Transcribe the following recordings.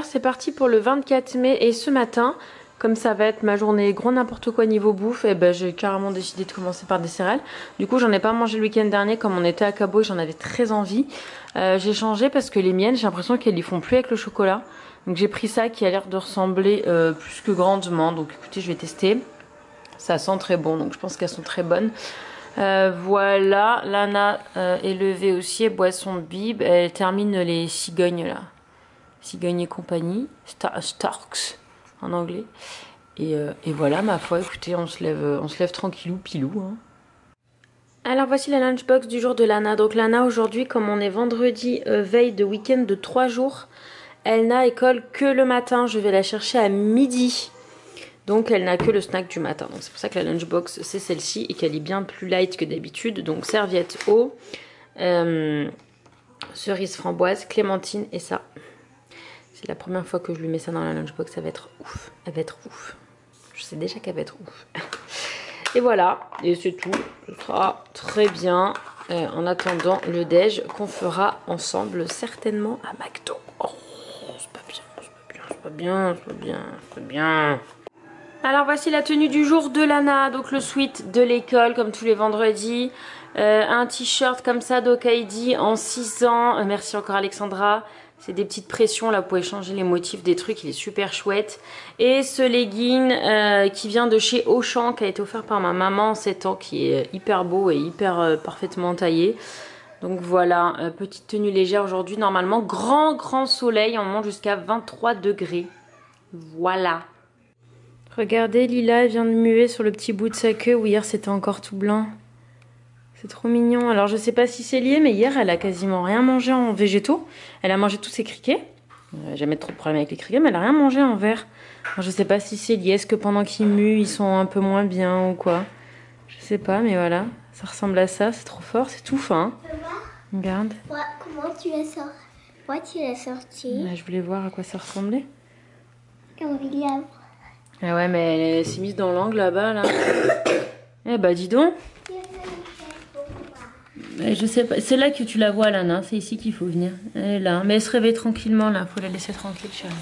c'est parti pour le 24 mai et ce matin, comme ça va être ma journée gros n'importe quoi niveau bouffe, et ben j'ai carrément décidé de commencer par des céréales. Du coup j'en ai pas mangé le week-end dernier comme on était à Cabo et j'en avais très envie. J'ai changé parce que les miennes j'ai l'impression qu'elles y font plus avec le chocolat. Donc j'ai pris ça qui a l'air de ressembler plus que grandement, donc écoutez je vais tester. Ça sent très bon donc je pense qu'elles sont très bonnes. Voilà, Lana est levée aussi, elle boit son bib, elle termine les cigognes là. Cigogne et compagnie, Starks en anglais. Et voilà, ma foi, écoutez, on se lève tranquillou, pilou. Hein. Alors voici la lunchbox du jour de Lana. Donc Lana aujourd'hui, comme on est vendredi, veille de week-end de 3 jours, elle n'a école que le matin. Je vais la chercher à midi. Donc elle n'a que le snack du matin. Donc c'est pour ça que la lunchbox c'est celle-ci et qu'elle est bien plus light que d'habitude. Donc serviette eau, cerise framboise, clémentine et ça. C'est la première fois que je lui mets ça dans la lunchbox, ça va être ouf. Elle va être ouf. Je sais déjà qu'elle va être ouf. Et voilà, et c'est tout. Ce sera très bien en attendant le déj qu'on fera ensemble certainement à McDo. Oh, c'est pas bien, c'est pas bien, c'est pas bien, c'est pas bien, c'est pas bien. Alors voici la tenue du jour de Lana, donc le sweat de l'école comme tous les vendredis. Un t-shirt comme ça d'Okaidi en 6 ans. Merci encore Alexandra. C'est des petites pressions, là vous pouvez changer les motifs des trucs, il est super chouette. Et ce legging qui vient de chez Auchan, qui a été offert par ma maman en 7 ans, qui est hyper beau et hyper parfaitement taillé. Donc voilà, petite tenue légère aujourd'hui. Normalement, grand soleil, on monte jusqu'à 23 degrés. Voilà. Regardez, Lila elle vient de muer sur le petit bout de sa queue où hier c'était encore tout blanc. C'est trop mignon. Alors je sais pas si c'est lié, mais hier elle a quasiment rien mangé en végétaux. Elle a mangé tous ses criquets. Jamais trop de problème avec les criquets, mais elle a rien mangé en vert. Alors, je sais pas si c'est lié. Est-ce que pendant qu'ils muent, ils sont un peu moins bien ou quoi? Je sais pas, mais voilà. Ça ressemble à ça. C'est trop fort. C'est tout fin. Regarde. Ouais, comment tu l'as sorti? Moi, tu l'as sorti. Je voulais voir à quoi ça ressemblait. Comme il y a. Ah ouais, mais elle s'est mise dans l'angle là-bas, là. Eh bah dis donc. Je sais pas, c'est là que tu la vois, Lana. C'est ici qu'il faut venir. Elle est là, mais elle se réveille tranquillement là. Faut la laisser tranquille, chérie.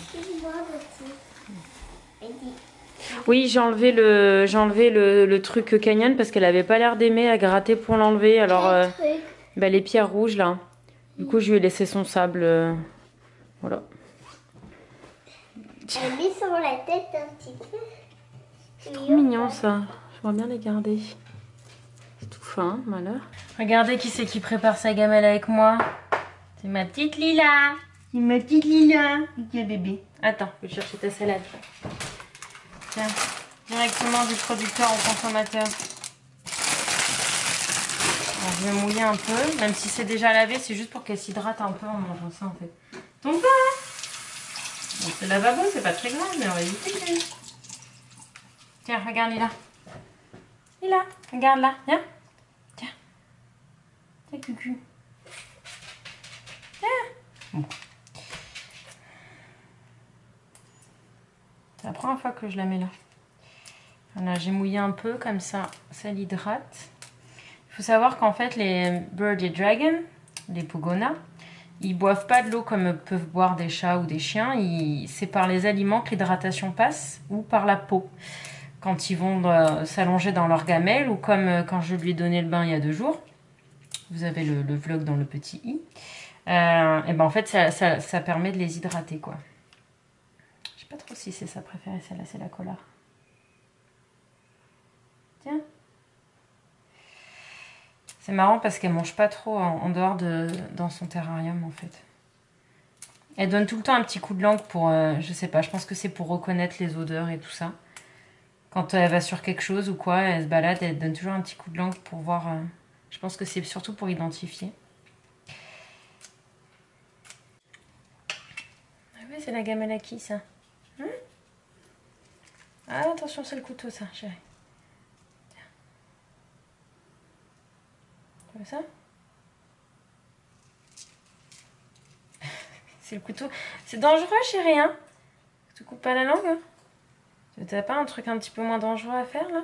Oui, j'ai enlevé le truc canyon parce qu'elle avait pas l'air d'aimer à gratter pour l'enlever. Alors, bah, les pierres rouges là. Du coup, je lui ai laissé son sable. Voilà. Elle met sur la tête un petit peu. C'est trop mignon ça. J'aimerais bien les garder. C'est tout fin, malheur. Regardez qui c'est qui prépare sa gamelle avec moi. C'est ma petite Lila. C'est ma petite Lila. Tiens bébé. Attends, je vais chercher ta salade. Tiens, directement du producteur au consommateur. Alors, je vais mouiller un peu, même si c'est déjà lavé, c'est juste pour qu'elle s'hydrate un peu en mangeant ça en fait. Tombe pas hein. Bon, c'est lavabo, c'est pas très grave, mais on va éviter. Tiens, regarde Lila. Lila, regarde là, viens. Tiens. Tiens, cucu. Tiens. Bon. C'est la première fois que je la mets là. Voilà, j'ai mouillé un peu comme ça, ça l'hydrate. Il faut savoir qu'en fait, les Birdie Dragon, les Pogona, ils boivent pas de l'eau comme peuvent boire des chats ou des chiens. C'est par les aliments que l'hydratation passe ou par la peau. Quand ils vont s'allonger dans leur gamelle ou comme quand je lui ai donné le bain il y a 2 jours. Vous avez le vlog dans le petit i. Et ben en fait, ça permet de les hydrater, quoi. Je sais pas trop si c'est sa préférée, celle-là, c'est la Cola. Tiens. C'est marrant parce qu'elle mange pas trop en dehors dans son terrarium, en fait. Elle donne tout le temps un petit coup de langue pour, je sais pas, je pense que c'est pour reconnaître les odeurs et tout ça. Quand elle va sur quelque chose ou quoi, elle se balade, elle donne toujours un petit coup de langue pour voir. Je pense que c'est surtout pour identifier. Ah oui, c'est la gamelle à qui, ça? Ah, attention, c'est le couteau, ça, chérie. Tiens. Tu vois ça? C'est le couteau. C'est dangereux, chérie, hein? Tu coupes pas la langue, hein? T'as pas un truc un petit peu moins dangereux à faire, là?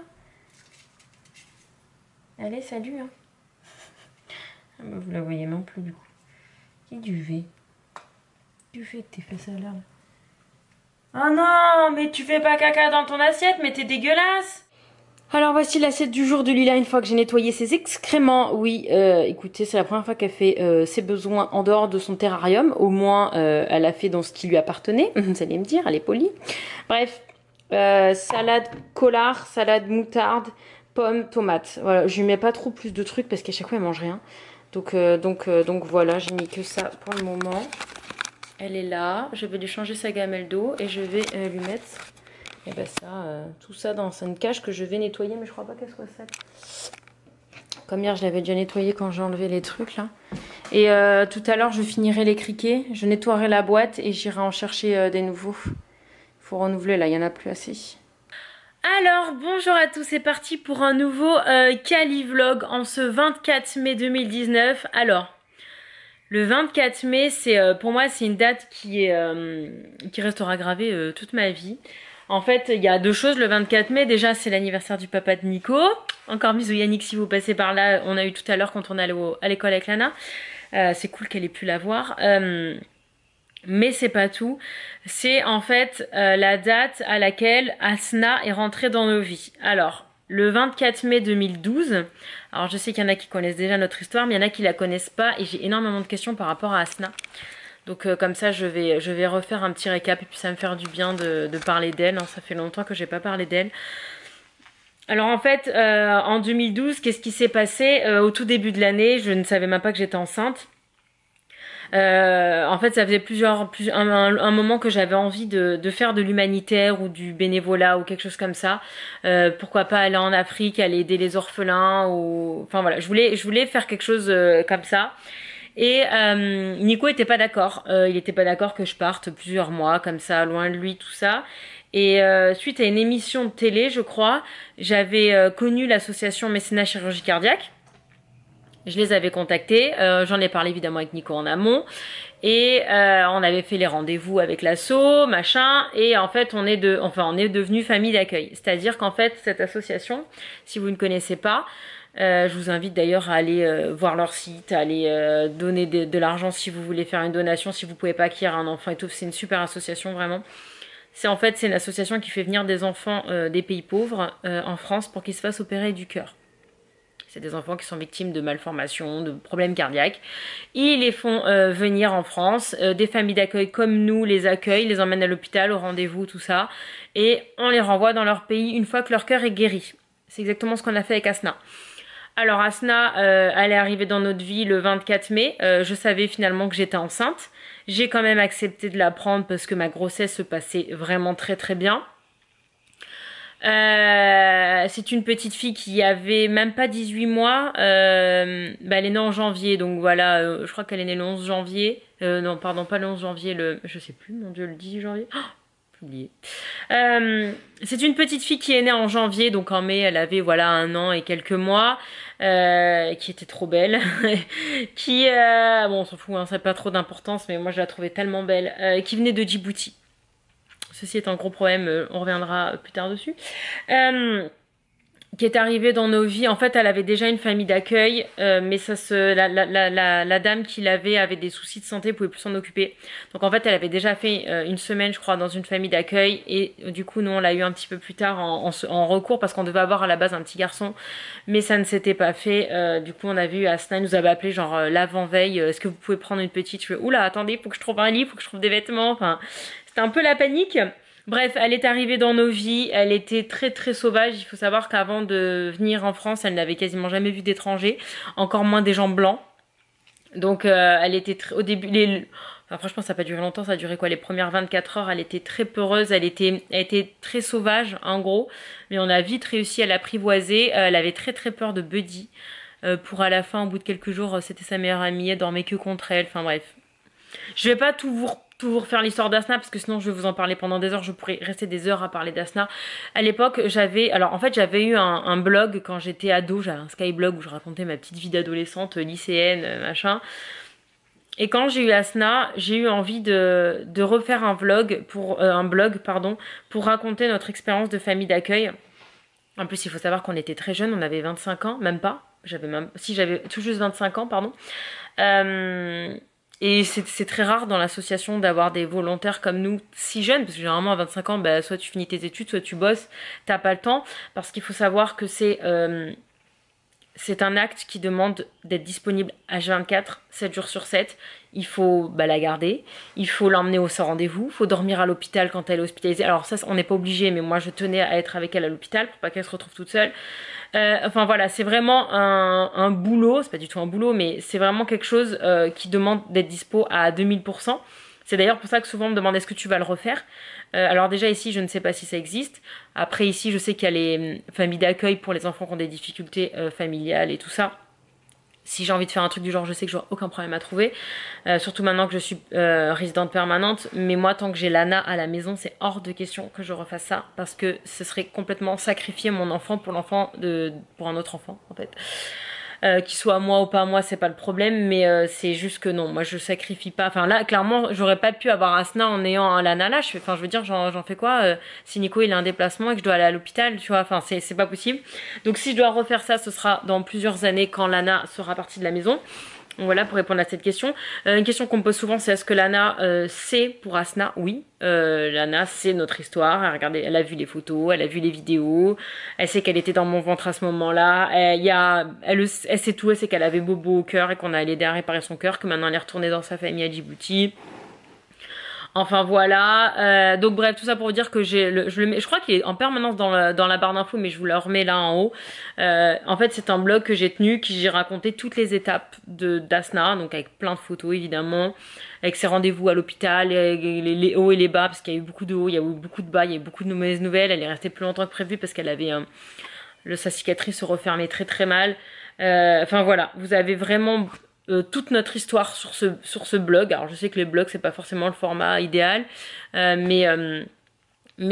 Allez, salut, hein? Ah bah, vous la voyez non plus, du coup. Qui duvet? Tu fais que t'es fait ça, là? Oh non, mais tu fais pas caca dans ton assiette, mais t'es dégueulasse. Alors voici l'assiette du jour de Lila une fois que j'ai nettoyé ses excréments. Oui, écoutez, c'est la première fois qu'elle fait ses besoins en dehors de son terrarium. Au moins, elle a fait dans ce qui lui appartenait. Vous allez me dire, elle est polie. Bref, salade collard, salade moutarde, pommes, tomates. Voilà, je lui mets pas trop plus de trucs parce qu'à chaque fois elle mange rien. Donc voilà, j'ai mis que ça pour le moment. Elle est là. Je vais lui changer sa gamelle d'eau et je vais lui mettre tout ça dans une cage que je vais nettoyer, mais je crois pas qu'elle soit sale. Comme hier, je l'avais déjà nettoyé quand j'ai enlevé les trucs là. Et tout à l'heure, je finirai les criquets, je nettoierai la boîte et j'irai en chercher des nouveaux. Il faut renouveler là, il y en a plus assez. Alors, bonjour à tous, c'est parti pour un nouveau Cali Vlog en ce 24 mai 2019. Alors, le 24 mai, c'est pour moi, c'est une date qui restera gravée toute ma vie. En fait, il y a deux choses le 24 mai. Déjà, c'est l'anniversaire du papa de Nico. Encore bisous Yannick si vous passez par là. On a eu tout à l'heure quand on allait à l'école avec Lana. C'est cool qu'elle ait pu la voir. Mais c'est pas tout. C'est en fait la date à laquelle Asna est rentrée dans nos vies. Alors, le 24 mai 2012. Alors, je sais qu'il y en a qui connaissent déjà notre histoire, mais il y en a qui la connaissent pas. Et j'ai énormément de questions par rapport à Asna. Donc comme ça, je vais refaire un petit récap et puis ça va me faire du bien de parler d'elle. Hein. Ça fait longtemps que j'ai pas parlé d'elle. Alors en fait, en 2012, qu'est-ce qui s'est passé au tout début de l'année? Je ne savais même pas que j'étais enceinte. En fait, ça faisait un moment que j'avais envie de faire de l'humanitaire ou du bénévolat ou quelque chose comme ça. Pourquoi pas aller en Afrique, aller aider les orphelins ou, enfin voilà, je voulais faire quelque chose comme ça. Et Nico était pas d'accord. Il était pas d'accord que je parte plusieurs mois comme ça, loin de lui, tout ça. Et suite à une émission de télé, je crois, j'avais connu l'association Mécénat Chirurgie Cardiaque. Je les avais contactés, j'en ai parlé évidemment avec Nico en amont, et on avait fait les rendez-vous avec l'asso, machin, et en fait on est devenu famille d'accueil. C'est-à-dire qu'en fait cette association, si vous ne connaissez pas, je vous invite d'ailleurs à aller voir leur site, à aller donner de l'argent si vous voulez faire une donation, si vous pouvez pas acquérir un enfant et tout. C'est une super association vraiment. C'est une association qui fait venir des enfants des pays pauvres en France pour qu'ils se fassent opérer du cœur. C'est des enfants qui sont victimes de malformations, de problèmes cardiaques. Ils les font venir en France. Des familles d'accueil comme nous les accueillent, les emmènent à l'hôpital, au rendez-vous, tout ça. Et on les renvoie dans leur pays une fois que leur cœur est guéri. C'est exactement ce qu'on a fait avec Asna. Alors Asna, elle est arrivée dans notre vie le 24 mai. Je savais finalement que j'étais enceinte. J'ai quand même accepté de la prendre parce que ma grossesse se passait vraiment très très bien. C'est une petite fille qui avait même pas 18 mois. Elle est née en janvier, donc voilà, je crois qu'elle est née le 11 janvier. Non, pardon, pas le 11 janvier, je sais plus, mon Dieu, le 10 janvier. Oh, j'ai oublié. C'est une petite fille qui est née en janvier, donc en mai, elle avait voilà 1 an et quelques mois, qui était trop belle, bon, on s'en fout, hein, ça n'a pas trop d'importance, mais moi je la trouvais tellement belle, qui venait de Djibouti. Ceci est un gros problème, on reviendra plus tard dessus. Qui est arrivée dans nos vies. En fait, elle avait déjà une famille d'accueil, mais la dame qui l'avait avait des soucis de santé, pouvait plus s'en occuper. Donc en fait, elle avait déjà fait une semaine, je crois, dans une famille d'accueil. Et du coup, nous, on l'a eu un petit peu plus tard en recours parce qu'on devait avoir à la base un petit garçon, mais ça ne s'était pas fait. Du coup, on avait eu Asna, elle nous avait appelé genre l'avant-veille. Est-ce que vous pouvez prendre une petite? Je fais oula, attendez, faut que je trouve un lit, faut que je trouve des vêtements. Enfin, c'était un peu la panique. Bref, elle est arrivée dans nos vies, elle était très très sauvage. Il faut savoir qu'avant de venir en France, elle n'avait quasiment jamais vu d'étrangers, encore moins des gens blancs. Donc elle était au début, enfin, franchement ça n'a pas duré longtemps, ça a duré quoi, les premières 24 heures, elle était très peureuse, elle était très sauvage en gros, mais on a vite réussi à l'apprivoiser. Elle avait très très peur de Buddy, pour à la fin, au bout de quelques jours, c'était sa meilleure amie, elle dormait que contre elle, enfin bref. Je vais pas tout vous refaire l'histoire d'Asna parce que sinon je vais vous en parler pendant des heures, je pourrais rester des heures à parler d'Asna. À l'époque, j'avais eu un blog quand j'étais ado, j'avais un Skyblog où je racontais ma petite vie d'adolescente, lycéenne, machin. Et quand j'ai eu Asna, j'ai eu envie de refaire un blog pour raconter notre expérience de famille d'accueil. En plus, il faut savoir qu'on était très jeunes, on avait 25 ans, même pas. J'avais tout juste 25 ans, pardon. Et c'est très rare dans l'association d'avoir des volontaires comme nous si jeunes, parce que généralement à 25 ans, bah, soit tu finis tes études, soit tu bosses, t'as pas le temps, parce qu'il faut savoir que c'est un acte qui demande d'être disponible H24, 7 jours sur 7. Il faut la garder, il faut l'emmener au sans rendez-vous, il faut dormir à l'hôpital quand elle est hospitalisée. Alors ça, on n'est pas obligé, mais moi je tenais à être avec elle à l'hôpital pour pas qu'elle se retrouve toute seule. Enfin voilà, c'est vraiment un boulot, c'est pas du tout un boulot, mais c'est vraiment quelque chose qui demande d'être dispo à 2000%. C'est d'ailleurs pour ça que souvent on me demande est-ce que tu vas le refaire. Alors déjà ici je ne sais pas si ça existe. Après ici je sais qu'il y a les familles d'accueil pour les enfants qui ont des difficultés familiales et tout ça. Si j'ai envie de faire un truc du genre, je sais que j'aurai aucun problème à trouver. Surtout maintenant que je suis résidente permanente. Mais moi, tant que j'ai Lana à la maison, c'est hors de question que je refasse ça. Parce que ce serait complètement sacrifier mon enfant pour pour un autre enfant, en fait. Qu'il soit à moi ou pas à moi, c'est pas le problème. Mais c'est juste que non, moi je sacrifie pas. Enfin là, clairement, j'aurais pas pu avoir Asna en ayant un Lana là. Enfin, je veux dire, j'en fais quoi si Nico il a un déplacement et que je dois aller à l'hôpital, tu vois. Enfin, c'est pas possible. Donc si je dois refaire ça, ce sera dans plusieurs années quand Lana sera partie de la maison. Donc voilà pour répondre à cette question. Une question qu'on me pose souvent, c'est est-ce que Lana sait pour Asna? Oui, Lana c'est notre histoire. Elle a vu les photos, elle a vu les vidéos, elle sait qu'elle était dans mon ventre à ce moment-là. Elle sait tout, elle sait qu'elle avait Bobo au cœur et qu'on allait aider à réparer son cœur, que maintenant elle est retournée dans sa famille à Djibouti. Enfin voilà, donc bref, tout ça pour vous dire que je crois qu'il est en permanence dans la barre d'infos, mais je vous le remets là en haut. En fait, c'est un blog que j'ai tenu, qui j'ai raconté toutes les étapes d'Asna, donc avec plein de photos évidemment, avec ses rendez-vous à l'hôpital, les hauts et les bas, parce qu'il y a eu beaucoup de hauts, il y a eu beaucoup de bas, il y a eu beaucoup de mauvaises nouvelles. Elle est restée plus longtemps que prévu parce qu'elle avait sa cicatrice se refermait très très mal. Enfin voilà, vous avez vraiment toute notre histoire sur ce blog. Alors je sais que les blogs c'est pas forcément le format idéal, mais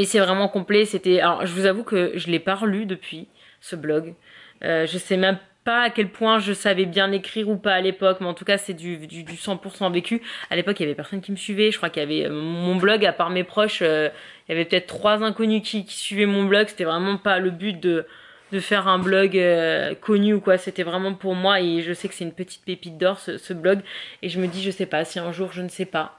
c'est vraiment complet. Alors je vous avoue que je l'ai pas relu depuis ce blog. Je sais même pas à quel point je savais bien écrire ou pas à l'époque, mais en tout cas c'est du 100% vécu. À l'époque il y avait personne qui me suivait. Je crois qu'il y avait mon blog, à part mes proches, il y avait peut-être 3 inconnus qui suivaient mon blog. C'était vraiment pas le but de faire un blog connu ou quoi, c'était vraiment pour moi, et je sais que c'est une petite pépite d'or ce blog, et je me dis je sais pas si un jour, je ne sais pas,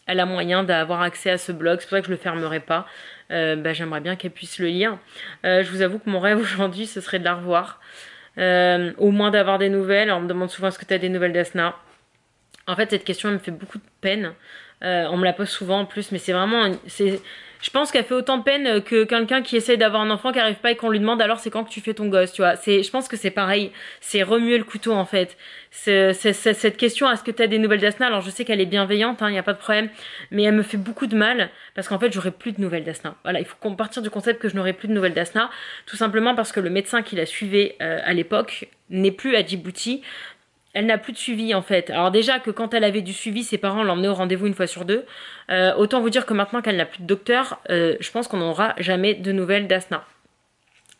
elle a moyen d'avoir accès à ce blog, c'est pour ça que je le fermerai pas. J'aimerais bien qu'elle puisse le lire. Je vous avoue que mon rêve aujourd'hui ce serait de la revoir, au moins d'avoir des nouvelles. On me demande souvent est-ce que tu as des nouvelles d'Asna. En fait cette question elle me fait beaucoup de peine. On me la pose souvent en plus, mais c'est vraiment... Je pense qu'elle fait autant de peine que quelqu'un qui essaie d'avoir un enfant qui arrive pas et qu'on lui demande alors c'est quand que tu fais ton gosse, tu vois. Je pense que c'est pareil, c'est remuer le couteau en fait. Cette question, est-ce que tu as des nouvelles d'Asna? Alors je sais qu'elle est bienveillante, il n'y a pas de problème, mais elle me fait beaucoup de mal parce qu'en fait j'aurai plus de nouvelles d'Asna. Voilà, il faut qu'on partir du concept que je n'aurai plus de nouvelles d'Asna, tout simplement parce que le médecin qui la suivait à l'époque n'est plus à Djibouti. Elle n'a plus de suivi en fait. Alors déjà que quand elle avait du suivi, ses parents l'emmenaient au rendez-vous une fois sur deux. Autant vous dire que maintenant qu'elle n'a plus de docteur, je pense qu'on n'aura jamais de nouvelles d'Asna.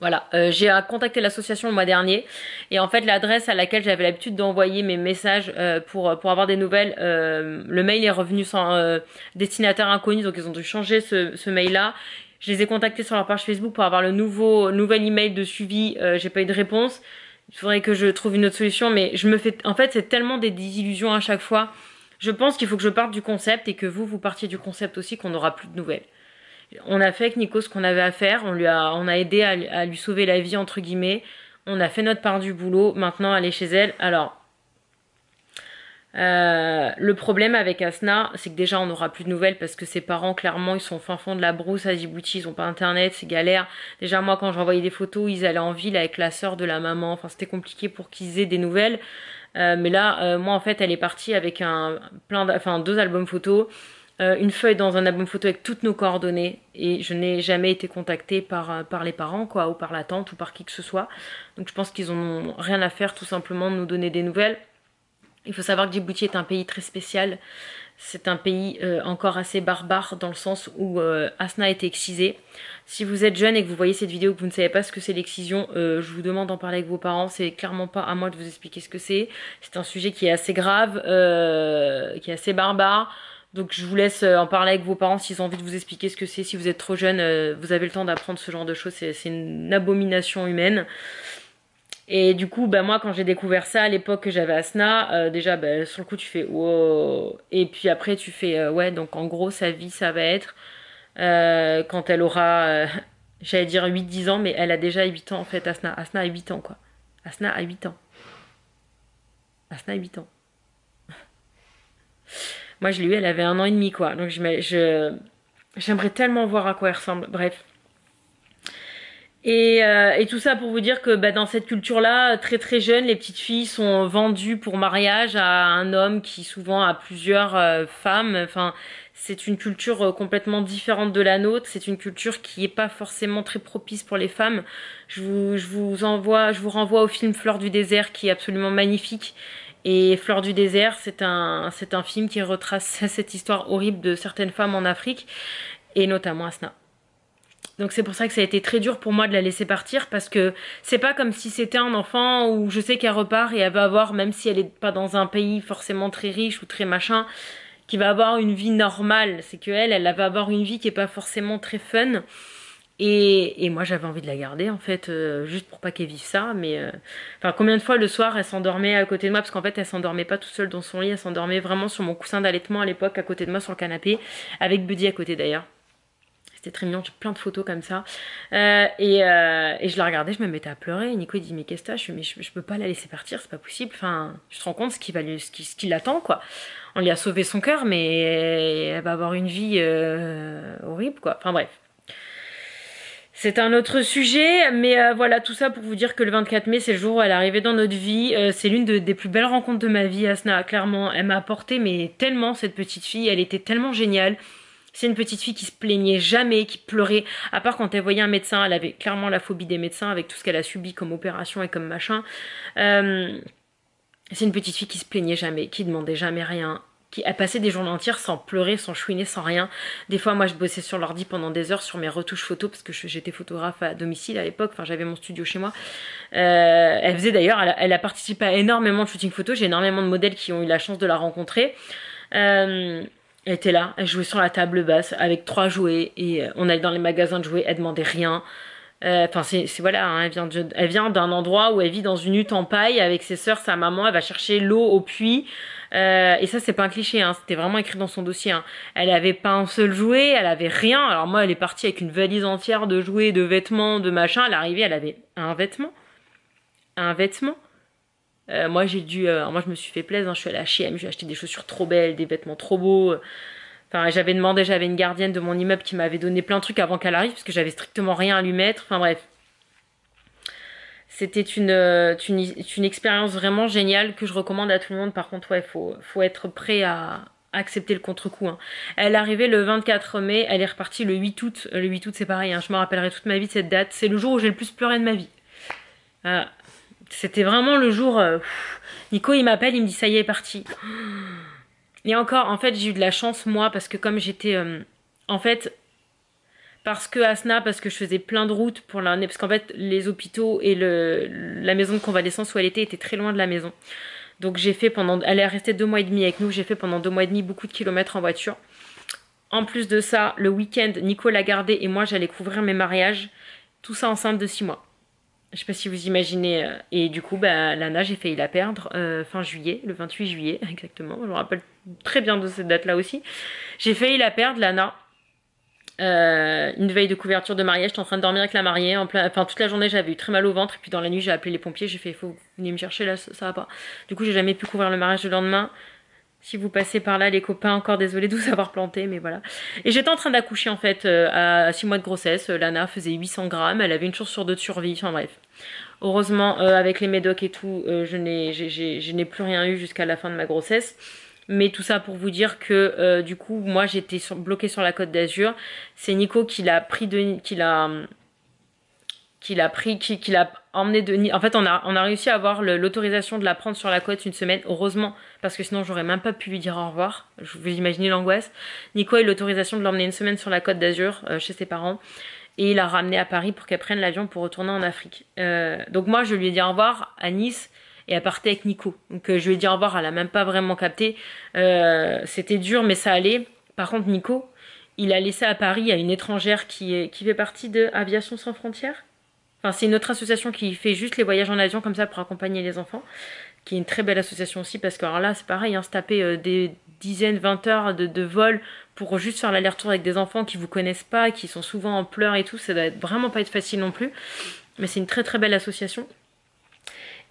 Voilà, j'ai contacté l'association le mois dernier, et en fait l'adresse à laquelle j'avais l'habitude d'envoyer mes messages pour avoir des nouvelles, le mail est revenu sans destinataire inconnu, donc ils ont dû changer ce mail-là. Je les ai contactés sur leur page Facebook pour avoir le nouvel email de suivi, j'ai pas eu de réponse. Il faudrait que je trouve une autre solution, mais en fait, c'est tellement des désillusions à chaque fois. Je pense qu'il faut que je parte du concept et que vous partiez du concept aussi qu'on n'aura plus de nouvelles. On a fait avec Nico ce qu'on avait à faire. On a aidé à lui sauver la vie, entre guillemets. On a fait notre part du boulot. Maintenant, elle est chez elle. Alors, le problème avec Asna, c'est que déjà on n'aura plus de nouvelles parce que ses parents, clairement, ils sont au fin fond de la brousse à Djibouti, ils ont pas internet, c'est galère. Déjà moi quand j'envoyais des photos, ils allaient en ville avec la sœur de la maman, enfin c'était compliqué pour qu'ils aient des nouvelles. Mais là, moi en fait, elle est partie avec 2 albums photos, une feuille dans un album photo avec toutes nos coordonnées, et je n'ai jamais été contactée par les parents quoi, ou par la tante ou par qui que ce soit. Donc je pense qu'ils ont rien à faire tout simplement de nous donner des nouvelles. Il faut savoir que Djibouti est un pays très spécial. C'est un pays encore assez barbare dans le sens où Asna a été excisée. Si vous êtes jeune et que vous voyez cette vidéo et que vous ne savez pas ce que c'est l'excision, je vous demande d'en parler avec vos parents. C'est clairement pas à moi de vous expliquer ce que c'est. C'est un sujet qui est assez grave, qui est assez barbare. Donc je vous laisse en parler avec vos parents s'ils ont envie de vous expliquer ce que c'est. Si vous êtes trop jeune, vous avez le temps d'apprendre ce genre de choses. C'est une abomination humaine. Et du coup, bah, moi, quand j'ai découvert ça à l'époque que j'avais Asna, déjà, bah, sur le coup, tu fais wow. Et puis après, tu fais ouais, donc en gros, sa vie, ça va être quand elle aura, j'allais dire 8-10 ans, mais elle a déjà 8 ans en fait, Asna. Asna a 8 ans, quoi. Asna a 8 ans. Asna a 8 ans. Moi, je l'ai eu, elle avait 1 an et demi, quoi. Donc, j'aimerais tellement voir à quoi elle ressemble. Bref. Et tout ça pour vous dire que bah, dans cette culture-là, très très jeune, les petites filles sont vendues pour mariage à un homme qui souvent a plusieurs femmes. Enfin, c'est une culture complètement différente de la nôtre. C'est une culture qui est pas forcément très propice pour les femmes. Je vous renvoie au film Fleur du désert qui est absolument magnifique. Et Fleur du désert, c'est un film qui retrace cette histoire horrible de certaines femmes en Afrique et notamment Asna. Donc c'est pour ça que ça a été très dur pour moi de la laisser partir parce que c'est pas comme si c'était un enfant où je sais qu'elle repart et elle va avoir, même si elle est pas dans un pays forcément très riche ou très machin, qui va avoir une vie normale. C'est que elle va avoir une vie qui est pas forcément très fun. Et moi j'avais envie de la garder en fait, juste pour pas qu'elle vive ça. Mais enfin combien de fois le soir elle s'endormait à côté de moi parce qu'en fait elle s'endormait pas toute seule dans son lit, elle s'endormait vraiment sur mon coussin d'allaitement à l'époque à côté de moi sur le canapé avec Buddy à côté d'ailleurs. C'était très mignon, j'ai plein de photos comme ça. Et je la regardais, je me mettais à pleurer. Et Nico il dit mais qu'est-ce que t'as? Je suis mais je peux pas la laisser partir, c'est pas possible. Enfin, je te rends compte ce qui l'attend quoi. On lui a sauvé son cœur, mais elle va avoir une vie horrible quoi. Enfin bref. C'est un autre sujet, mais voilà, tout ça pour vous dire que le 24 mai, c'est le jour où elle est arrivée dans notre vie. C'est l'une des plus belles rencontres de ma vie, Asna, clairement. Elle m'a apporté, mais tellement, cette petite fille, elle était tellement géniale. C'est une petite fille qui se plaignait jamais, qui pleurait, à part quand elle voyait un médecin, elle avait clairement la phobie des médecins avec tout ce qu'elle a subi comme opération et comme machin. Euh, c'est une petite fille qui se plaignait jamais, qui demandait jamais rien, qui a passé des journées entières sans pleurer, sans chouiner, sans rien. Des fois, moi, je bossais sur l'ordi pendant des heures sur mes retouches photos parce que j'étais photographe à domicile à l'époque. Enfin, j'avais mon studio chez moi. Elle faisait d'ailleurs, elle a participé à énormément de shooting photos. J'ai énormément de modèles qui ont eu la chance de la rencontrer. Elle était là, elle jouait sur la table basse avec 3 jouets et on allait dans les magasins de jouets, elle demandait rien. Enfin, voilà, hein, elle vient d'un endroit où elle vit dans une hutte en paille avec ses sœurs, sa maman. Elle va chercher l'eau au puits. Et ça, c'est pas un cliché, hein, c'était vraiment écrit dans son dossier. Hein. Elle avait pas un seul jouet, elle avait rien. Alors moi, elle est partie avec une valise entière de jouets, de vêtements, de machin. Elle est arrivée, elle avait un vêtement, un vêtement. Moi je me suis fait plaisir, hein, je suis allée à H&M, j'ai acheté des chaussures trop belles, des vêtements trop beaux. Enfin, j'avais une gardienne de mon immeuble qui m'avait donné plein de trucs avant qu'elle arrive parce que j'avais strictement rien à lui mettre. Enfin bref, c'était une expérience vraiment géniale que je recommande à tout le monde. Par contre, ouais, faut être prêt à accepter le contre-coup. Hein. Elle est arrivée le 24 mai, elle est repartie le 8 août. Le 8 août, c'est pareil, hein, je me rappellerai toute ma vie de cette date. C'est le jour où j'ai le plus pleuré de ma vie. Euh, C'était vraiment le jour... Nico, il m'appelle, il me dit ça y est, elle est parti. Et encore, en fait, j'ai eu de la chance, moi, parce que comme j'étais... en fait, parce que je faisais plein de routes pour l'année, parce qu'en fait, les hôpitaux et la maison de convalescence où elle était très loin de la maison. Donc j'ai fait elle est restée 2 mois et demi avec nous, j'ai fait pendant 2 mois et demi beaucoup de kilomètres en voiture. En plus de ça, le week-end, Nico l'a gardé et moi j'allais couvrir mes mariages. Tout ça enceinte de 6 mois. Je sais pas si vous imaginez. Et du coup, bah, Lana, j'ai failli la perdre fin juillet, le 28 juillet, exactement. Je me rappelle très bien de cette date-là aussi. J'ai failli la perdre, Lana. Une veille de couverture de mariage, j'étais en train de dormir avec la mariée. Enfin, toute la journée, j'avais eu très mal au ventre. Et puis dans la nuit, j'ai appelé les pompiers. J'ai fait, il faut venir me chercher là, ça va pas. Du coup, j'ai jamais pu couvrir le mariage le lendemain. Si vous passez par là, les copains, encore désolé de vous avoir planté, mais voilà. Et j'étais en train d'accoucher en fait à 6 mois de grossesse. Lana faisait 800 grammes, elle avait une chance sur 2 de survie. Enfin bref. Heureusement, avec les médocs et tout, je n'ai plus rien eu jusqu'à la fin de ma grossesse. Mais tout ça pour vous dire que du coup, moi j'étais bloquée sur la Côte d'Azur. C'est Nico qui l'a pris qui l'a emmené de... En fait, on a réussi à avoir l'autorisation de la prendre sur la côte une semaine, heureusement, parce que sinon j'aurais même pas pu lui dire au revoir. Je vous imaginez l'angoisse. Nico a eu l'autorisation de l'emmener une semaine sur la Côte d'Azur, chez ses parents, et il l'a ramené à Paris pour qu'elle prenne l'avion pour retourner en Afrique. Donc moi, je lui ai dit au revoir à Nice, et elle partait avec Nico. Donc je lui ai dit au revoir, elle a même pas vraiment capté. C'était dur, mais ça allait. Par contre, Nico, il a laissé à Paris à une étrangère qui fait partie de Aviation sans frontières. Enfin, c'est une autre association qui fait juste les voyages en avion comme ça pour accompagner les enfants, qui est une très belle association aussi, parce que alors là, c'est pareil, hein, se taper des dizaines, 20 heures de vol pour juste faire l'aller-retour avec des enfants qui vous connaissent pas, qui sont souvent en pleurs et tout, ça doit vraiment pas être facile non plus. Mais c'est une très très belle association.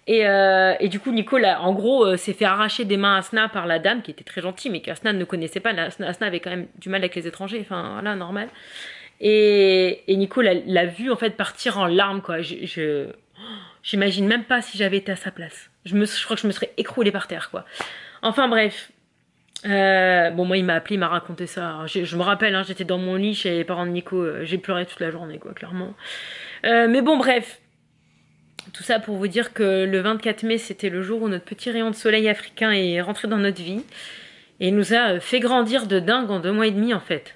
Et du coup, Nico, là, en gros, s'est fait arracher des mains à Asna par la dame, qui était très gentille, mais qu'Asna ne connaissait pas. Asna avait quand même du mal avec les étrangers, enfin voilà, normal. Et Nico l'a vu en fait partir en larmes, quoi. J'imagine même pas si j'avais été à sa place. Je crois que je me serais écroulée par terre, quoi. Enfin bref. Bon, moi, il m'a appelé, il m'a raconté ça. Alors, je me rappelle, hein, j'étais dans mon lit chez les parents de Nico. J'ai pleuré toute la journée, quoi, clairement. Mais bon, bref. Tout ça pour vous dire que le 24 mai, c'était le jour où notre petit rayon de soleil africain est rentré dans notre vie. Et il nous a fait grandir de dingue en 2 mois et demi, en fait.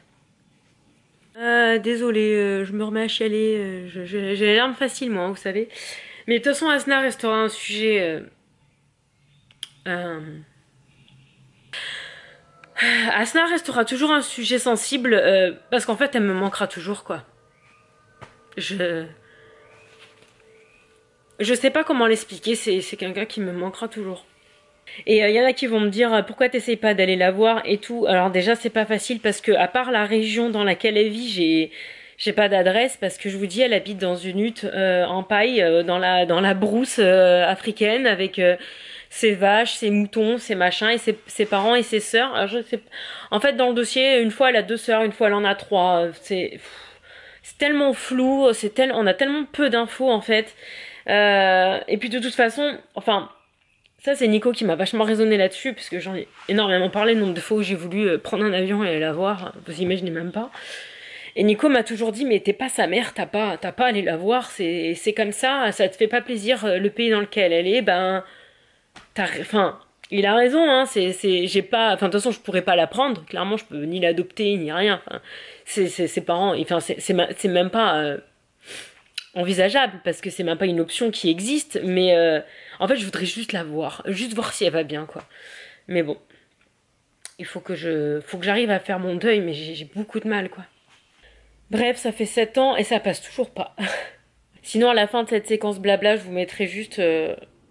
Désolée, je me remets à chialer. J'ai les larmes faciles, moi, vous savez. Mais de toute façon, Asna restera un sujet. Asna restera toujours un sujet sensible parce qu'en fait, elle me manquera toujours, quoi. Je. Je sais pas comment l'expliquer, c'est quelqu'un qui me manquera toujours. Et y en a qui vont me dire pourquoi t'essayes pas d'aller la voir et tout. Alors déjà c'est pas facile parce que à part la région dans laquelle elle vit, j'ai pas d'adresse parce que je vous dis elle habite dans une hutte en paille dans la brousse africaine avec ses vaches, ses moutons, ses machins et ses parents et ses sœurs. Alors, je sais en fait dans le dossier une fois elle a 2 sœurs, une fois elle en a 3. C'est tellement flou, on a tellement peu d'infos en fait. Et puis de toute façon, enfin, ça c'est Nico qui m'a vachement raisonné là-dessus, parce que j'en ai énormément parlé, le nombre de fois où j'ai voulu prendre un avion et aller la voir, vous imaginez même pas. Et Nico m'a toujours dit, mais t'es pas sa mère, t'as pas à aller la voir, c'est comme ça te fait pas plaisir le pays dans lequel elle est, ben, enfin, il a raison, hein, j'ai pas, enfin, de toute façon, je pourrais pas la prendre, clairement, je peux ni l'adopter, ni rien, enfin, ses parents, enfin, c'est même pas envisageable parce que c'est même pas une option qui existe, mais en fait je voudrais juste la voir, juste voir si elle va bien, quoi. Mais bon, il faut que j'arrive à faire mon deuil, mais j'ai beaucoup de mal, quoi. Bref, ça fait 7 ans et ça passe toujours pas. Sinon à la fin de cette séquence blabla je vous mettrai juste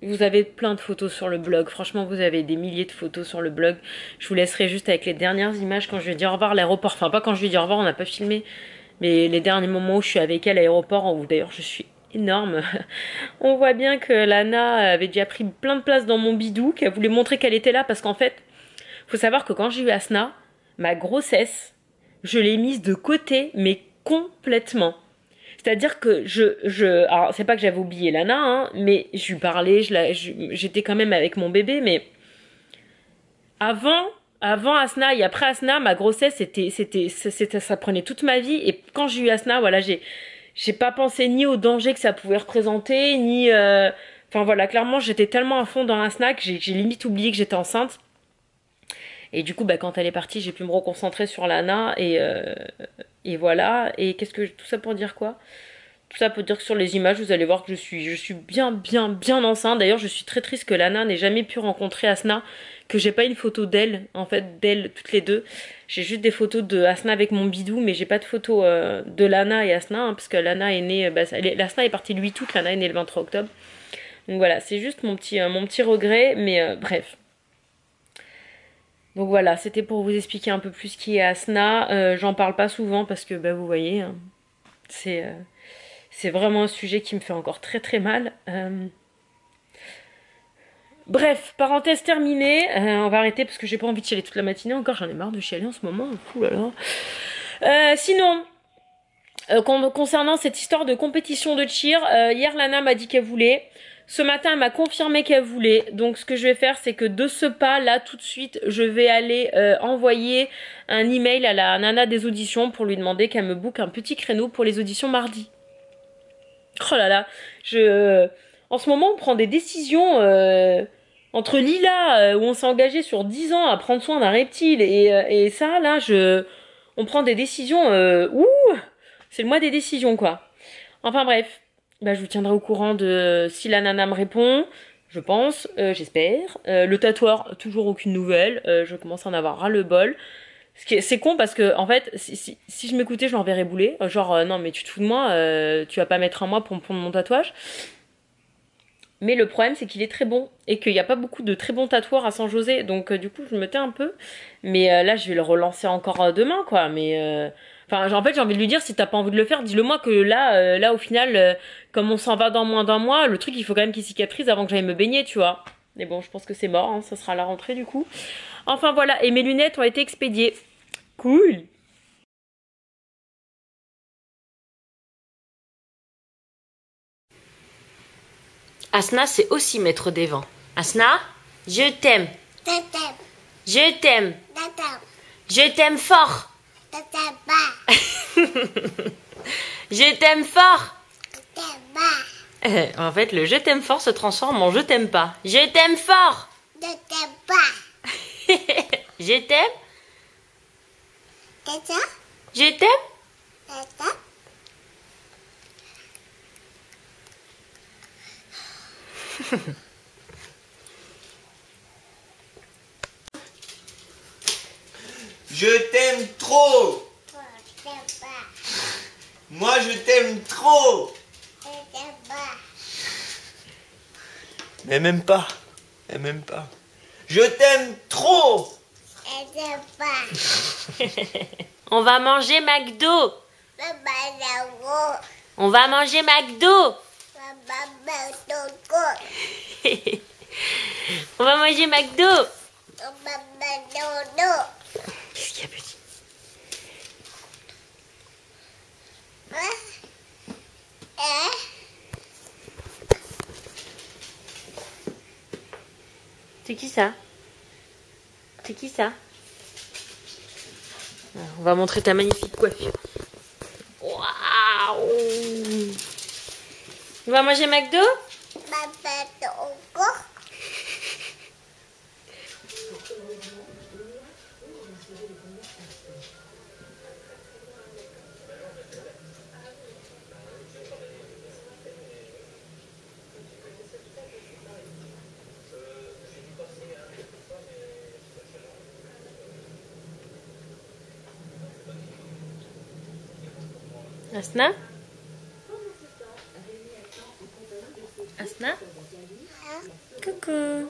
vous avez plein de photos sur le blog, franchement vous avez des milliers de photos sur le blog. Je vous laisserai juste avec les dernières images quand je lui ai dit au revoir à l'aéroport, enfin pas quand je lui ai dit au revoir, on n'a pas filmé, mais les derniers moments où je suis avec elle à l'aéroport, où d'ailleurs je suis énorme. On voit bien que Lana avait déjà pris plein de place dans mon bidou, qu'elle voulait montrer qu'elle était là, parce qu'en fait, faut savoir que quand j'ai eu Asna, ma grossesse, je l'ai mise de côté, mais complètement. C'est-à-dire que alors c'est pas que j'avais oublié Lana, hein, mais je lui parlais, j'étais quand même avec mon bébé, mais avant Asna et après Asna, ma grossesse, ça prenait toute ma vie. Et quand j'ai eu Asna, voilà, j'ai pas pensé ni au danger que ça pouvait représenter, ni, enfin voilà, clairement, j'étais tellement à fond dans Asna que j'ai limite oublié que j'étais enceinte. Et du coup, bah, quand elle est partie, j'ai pu me reconcentrer sur Lana et voilà. Et tout ça pour dire quoi? Tout ça pour dire que sur les images, vous allez voir que je suis bien enceinte. D'ailleurs, je suis très triste que Lana n'ait jamais pu rencontrer Asna, que j'ai pas une photo d'elle, en fait, d'elles toutes les deux. J'ai juste des photos de Asna avec mon bidou, mais j'ai pas de photo de Lana et Asna, hein, parce que Lana est née, Asna est partie le 8 août, Lana est née le 23 octobre. Donc voilà, c'est juste mon petit regret, mais bref. Donc voilà, c'était pour vous expliquer un peu plus qui est Asna. J'en parle pas souvent parce que, bah, vous voyez, hein, c'est vraiment un sujet qui me fait encore très très mal. Bref, parenthèse terminée. On va arrêter parce que j'ai pas envie de chialer toute la matinée encore. J'en ai marre de chialer en ce moment. Ouh là là. Sinon, concernant cette histoire de compétition de cheer, hier Lana m'a dit qu'elle voulait. Ce matin, elle m'a confirmé qu'elle voulait. Donc, ce que je vais faire, c'est que de ce pas, là, tout de suite, je vais aller envoyer un email à la nana des auditions pour lui demander qu'elle me book un petit créneau pour les auditions mardi. Oh là là, en ce moment, on prend des décisions entre Lila, où on s'est engagé sur 10 ans à prendre soin d'un reptile, et ça, là, on prend des décisions, c'est le mois des décisions, quoi. Enfin bref, bah, je vous tiendrai au courant de si la nana me répond, je pense, j'espère. Le tatoueur, toujours aucune nouvelle, je commence à en avoir ras le bol. C'est con parce que en fait, si je m'écoutais, je l'enverrais bouler. Genre, non mais tu te fous de moi, tu vas pas mettre un mois pour me prendre mon tatouage. Mais le problème, c'est qu'il est très bon et qu'il n'y a pas beaucoup de très bons tatoueurs à San-José. Donc du coup, je me tais un peu. Mais là, je vais le relancer encore demain, quoi. Mais enfin, en fait, j'ai envie de lui dire, si t'as pas envie de le faire, dis-le moi que là, au final, comme on s'en va dans moins d'un mois, le truc, il faut quand même qu'il cicatrise avant que j'aille me baigner, tu vois. Mais bon, je pense que c'est mort, hein, ça sera à la rentrée du coup. Enfin voilà, et mes lunettes ont été expédiées. Cool. Asna, c'est aussi maître des vents. Asna, je t'aime. Tata, Je t'aime. tata, Je t'aime fort. tata, ba, Je t'aime fort. tata, ba, En fait, le je t'aime fort se transforme en je t'aime pas. Je t'aime fort. tata, ba, Je t'aime. tata, Je t'aime. tata. Je t'aime trop. Tata, Moi, je t'aime trop. tata, ba. Mais elle m'aime pas. Elle m'aime pas. Je t'aime trop. Tata, ba. On va manger McDo. Baba, dago. On va manger McDo. Baba, dogo. On va manger McDo. Baba, dodo. Qu'est-ce qu'il y a, petit? C'est qui ça? C'est qui ça? On va montrer ta magnifique coiffure. Waouh! On va manger McDo? Baba, dogo. Asna? Asna? Coucou!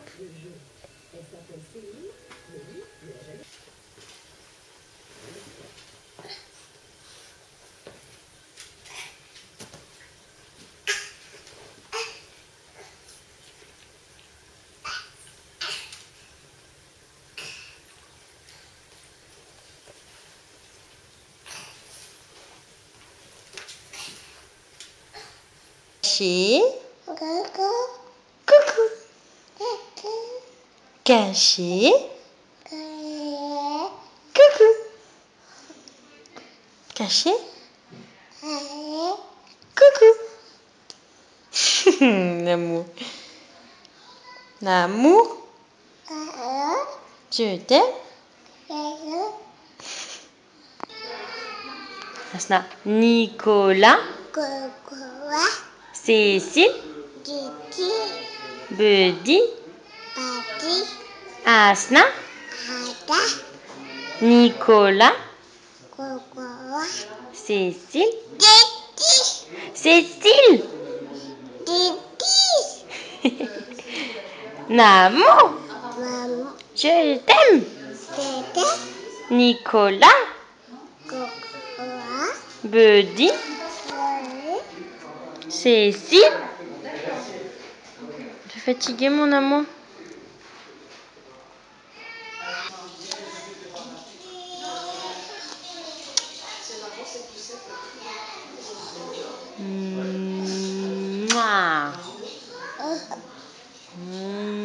Caché. Gogo. Coucou. Gogo. Caché. Gogo. Coucou. Caché. Coucou. L'amour. L'amour. Je t'aime. Asna. Nicolas. Gogo. Cécile. Gigi. Buddy. Pati. Asna. Ada. Nicolas. Gogo. Cécile. Gigi. Cécile. Gigi. L'amour. Maman. Je t'aime. Dede. Nicolas. Gogo. Buddy. Cécile. Tu es fatiguée, mon amour? Mouah. Mouah.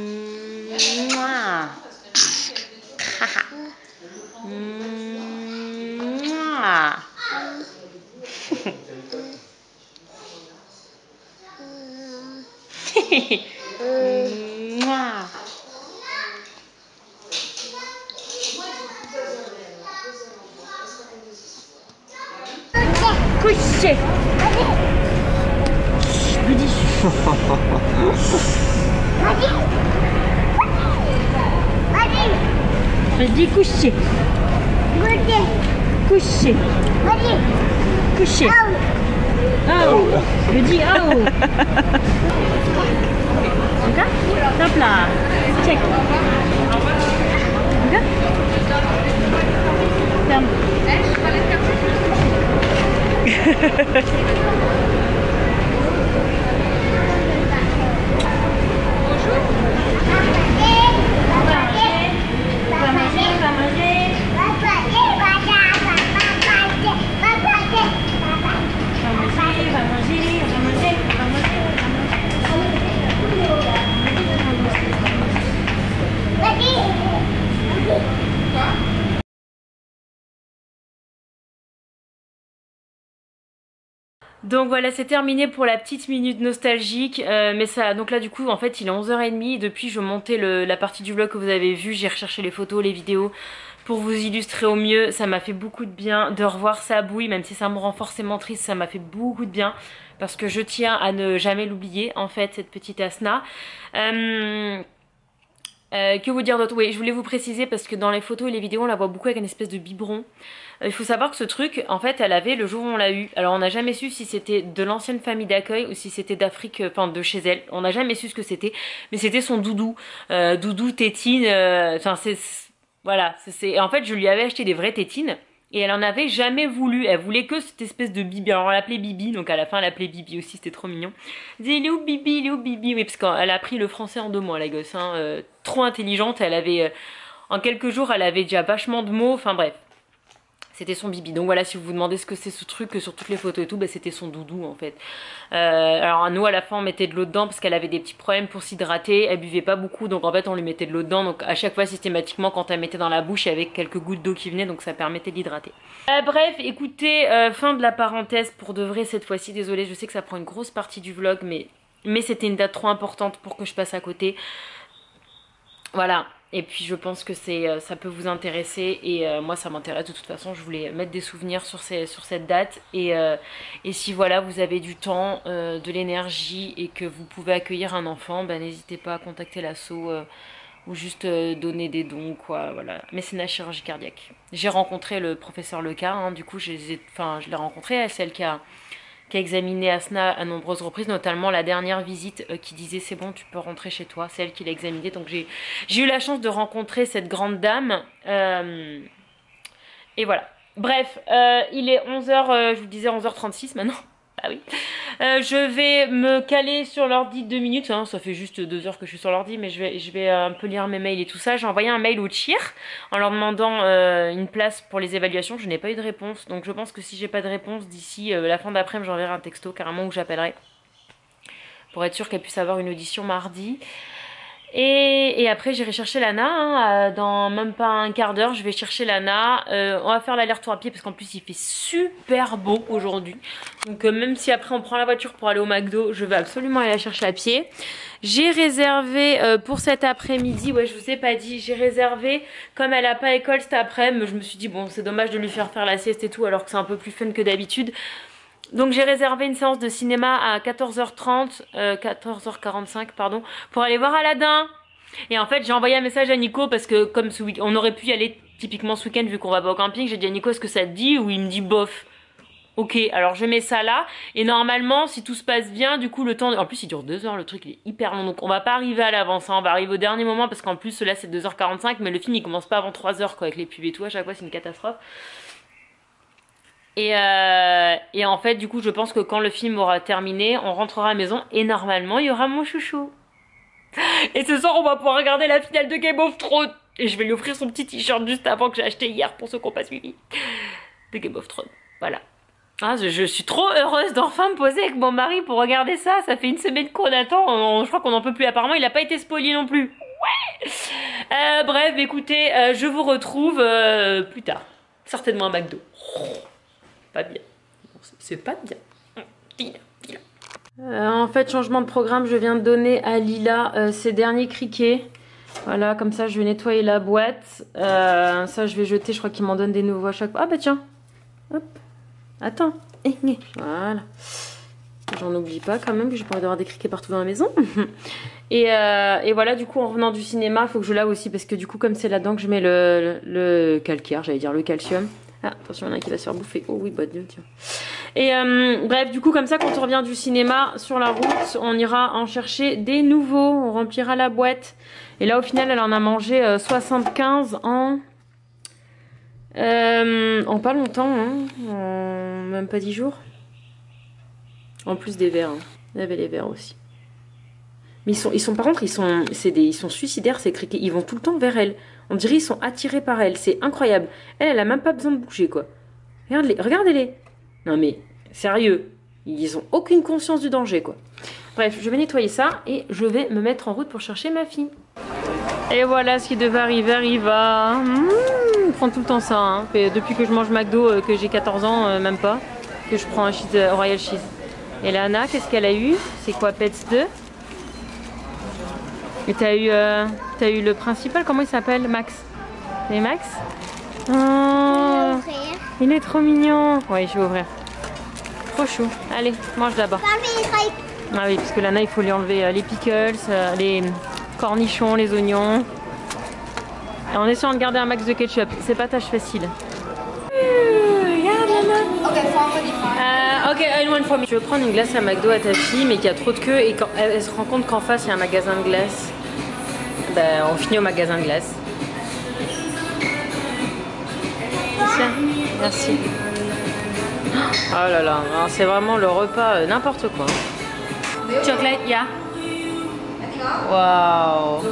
Mouah. Mouah. Couché. Je dis couché. Couché. Couché. Oh. Je dis oh. Ok. Top là. Check. Ok. Ferme. Donc voilà, c'est terminé pour la petite minute nostalgique, mais ça, donc là du coup en fait il est 11h30, depuis je montais la partie du vlog que vous avez vu, j'ai recherché les photos, les vidéos pour vous illustrer au mieux. Ça m'a fait beaucoup de bien de revoir Sabouille, même si ça me rend forcément triste, ça m'a fait beaucoup de bien parce que je tiens à ne jamais l'oublier en fait, cette petite Asna. Que vous dire d'autre? Oui, je voulais vous préciser parce que dans les photos et les vidéos on la voit beaucoup avec une espèce de biberon. Il faut savoir que ce truc, en fait, elle avait le jour où on l'a eu. Alors on n'a jamais su si c'était de l'ancienne famille d'accueil ou si c'était d'Afrique, enfin de chez elle. On n'a jamais su ce que c'était, mais c'était son doudou. Doudou, tétine, enfin voilà. En fait, je lui avais acheté des vraies tétines. Et elle en avait jamais voulu, elle voulait que cette espèce de Bibi. Alors on l'appelait Bibi, donc à la fin elle l'appelait Bibi aussi, c'était trop mignon. Elle disait il est où Bibi, il est où Bibi. Oui, parce qu'elle a appris le français en 2 mois la gosse, hein. Trop intelligente, elle avait, en quelques jours elle avait déjà vachement de mots, enfin bref. C'était son Bibi. Donc voilà, si vous vous demandez ce que c'est ce truc sur toutes les photos et tout, bah, c'était son doudou en fait. Alors nous à la fin on mettait de l'eau dedans parce qu'elle avait des petits problèmes pour s'hydrater, elle buvait pas beaucoup, donc en fait on lui mettait de l'eau dedans, donc à chaque fois systématiquement quand elle mettait dans la bouche il y avait quelques gouttes d'eau qui venaient, donc ça permettait d'hydrater. Bref, écoutez, fin de la parenthèse pour de vrai cette fois-ci, désolée, je sais que ça prend une grosse partie du vlog, mais c'était une date trop importante pour que je passe à côté. Voilà. Et puis je pense que ça peut vous intéresser et moi ça m'intéresse de toute façon, je voulais mettre des souvenirs sur cette date et si voilà vous avez du temps, de l'énergie et que vous pouvez accueillir un enfant, bah, n'hésitez pas à contacter l'asso ou juste donner des dons quoi, voilà. Mécénat chirurgie cardiaque. J'ai rencontré le professeur Leca, hein, du coup je l'ai rencontré, celle qui a examiné Asna à nombreuses reprises, notamment la dernière visite qui disait c'est bon tu peux rentrer chez toi, c'est elle qui l'a examiné, donc j'ai eu la chance de rencontrer cette grande dame et voilà. Bref, il est 11h, je vous disais 11h36 maintenant. Ah oui. Je vais me caler sur l'ordi 2 minutes, hein, ça fait juste 2 heures que je suis sur l'ordi, mais je vais un peu lire mes mails et tout ça. J'ai envoyé un mail au CHIR en leur demandant une place pour les évaluations, je n'ai pas eu de réponse, donc je pense que si j'ai pas de réponse d'ici la fin d'après-midi, j'enverrai un texto carrément où j'appellerai pour être sûr qu'elle puisse avoir une audition mardi. Et après j'irai chercher Lana, hein, dans même pas un quart d'heure je vais chercher Lana, on va faire l'aller-retour à pied parce qu'en plus il fait super beau aujourd'hui, donc même si après on prend la voiture pour aller au McDo, je vais absolument aller la chercher à pied. J'ai réservé pour cet après-midi, ouais je vous ai pas dit, j'ai réservé, comme elle a pas école cet après-midi, je me suis dit bon c'est dommage de lui faire la sieste et tout alors que c'est un peu plus fun que d'habitude. Donc j'ai réservé une séance de cinéma à 14h30, 14h45 pardon, pour aller voir Aladdin. Et en fait j'ai envoyé un message à Nico parce que comme ce week on aurait pu y aller typiquement ce week-end vu qu'on va pas au camping. J'ai dit à Nico est-ce que ça te dit, ou il me dit bof. Ok, alors je mets ça là et normalement si tout se passe bien, du coup le temps, en plus il dure 2 heures, le truc il est hyper long, donc on va pas arriver à l'avance, hein. On va arriver au dernier moment parce qu'en plus là c'est 2h45 mais le film il commence pas avant 3h quoi, avec les pubs et tout, à chaque fois c'est une catastrophe. Et en fait, du coup, je pense que quand le film aura terminé, on rentrera à la maison et normalement, il y aura mon chouchou. Et ce soir, on va pouvoir regarder la finale de Game of Thrones. Et je vais lui offrir son petit t-shirt juste avant que j'ai acheté hier pour ceux qui n'ont pas suivi. De Game of Thrones. Voilà. Ah, je suis trop heureuse d'enfin me poser avec mon mari pour regarder ça. Ça fait 1 semaine qu'on attend. Je crois qu'on n'en peut plus. Apparemment, il n'a pas été spoilé non plus. Ouais. Bref, écoutez, je vous retrouve plus tard. Certainement à McDo. Pas bien. C'est pas bien. En fait, changement de programme, je viens de donner à Lila ses derniers criquets. Voilà, comme ça je vais nettoyer la boîte. Ça je vais jeter, je crois qu'il m'en donne des nouveaux à chaque fois. Ah bah tiens. Hop. Attends. Voilà. J'en oublie pas quand même, que j'ai pas envie d'avoir des criquets partout dans la maison. Et voilà, du coup, en revenant du cinéma, il faut que je lave aussi, parce que du coup, comme c'est là-dedans que je mets le calcaire, j'allais dire le calcium. Ah, attention, il y en a un qui va se faire bouffer. Oh oui, bah Dieu, tiens. Et bref, du coup, comme ça, quand on revient du cinéma, sur la route, on ira en chercher des nouveaux. On remplira la boîte. Et là, au final, elle en a mangé 75 en pas longtemps, hein, en même pas 10 jours. En plus des verres, hein. Il y avait les verres aussi. Mais ils sont par contre, ils sont suicidaires, ces criquets. Ils vont tout le temps vers elle. On dirait qu'ils sont attirés par elle. C'est incroyable. Elle a même pas besoin de bouger, quoi. Regardez-les. Non mais, sérieux. Ils ont aucune conscience du danger, quoi. Bref, je vais nettoyer ça et je vais me mettre en route pour chercher ma fille. Et voilà, ce qui devait arriver arriva. On prend tout le temps ça, hein. Depuis que je mange McDo, que j'ai 14 ans, même pas, que je prends un Royal Cheese. Et là, Anna, qu'est-ce qu'elle a eu? C'est quoi, Pets 2? Et t'as eu le principal, comment il s'appelle? Max. Et Max? Oh, il est trop mignon. Oui, je vais ouvrir. Trop chou. Allez, mange d'abord. Ah oui, parce que Lana, il faut lui enlever les pickles, les cornichons, les oignons. Et en essayant de garder un max de ketchup. C'est pas tâche facile. Regarde, Lana. Ok, I want for me. Je veux prendre une glace à McDo à ta fille, mais qu'il y a trop de queue et quand elle se rend compte qu'en face il y a un magasin de glace. Ben, on finit au magasin de glace. Tiens, merci. Oh là là, c'est vraiment le repas n'importe quoi. Chocolate, yeah. Wow.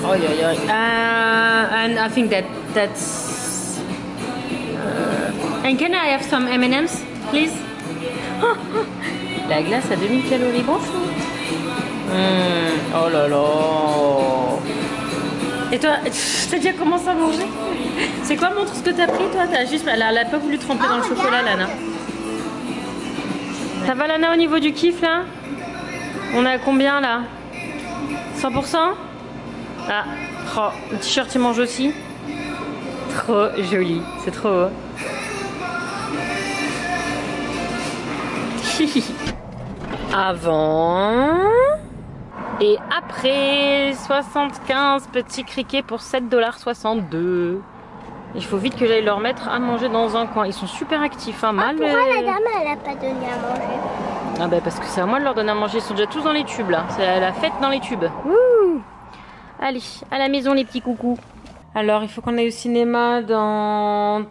Oh yeah, yeah. And I think that's. And can I have some M&M's, please? La glace à 2000 calories, bonjour. Oh là là. Et toi, t'as déjà commencé à manger? C'est quoi, montre ce que t'as pris, toi? T'as juste, elle a pas voulu tremper dans le chocolat, Lana. Ça va, Lana, au niveau du kiff, là? On est à combien, là? 100%? Ah, oh, le t-shirt, il mange aussi. Trop joli, c'est trop beau. Avant et après 75 petits criquets pour 7,62 $. Il faut vite que j'aille leur mettre à manger dans un coin. Ils sont super actifs, hein, mal. Pourquoi la dame elle a pas donné à manger? Ah bah parce que c'est à moi de leur donner à manger. Ils sont déjà tous dans les tubes là. C'est la fête dans les tubes. Wouh! Allez, à la maison les petits coucous. Alors il faut qu'on aille au cinéma dans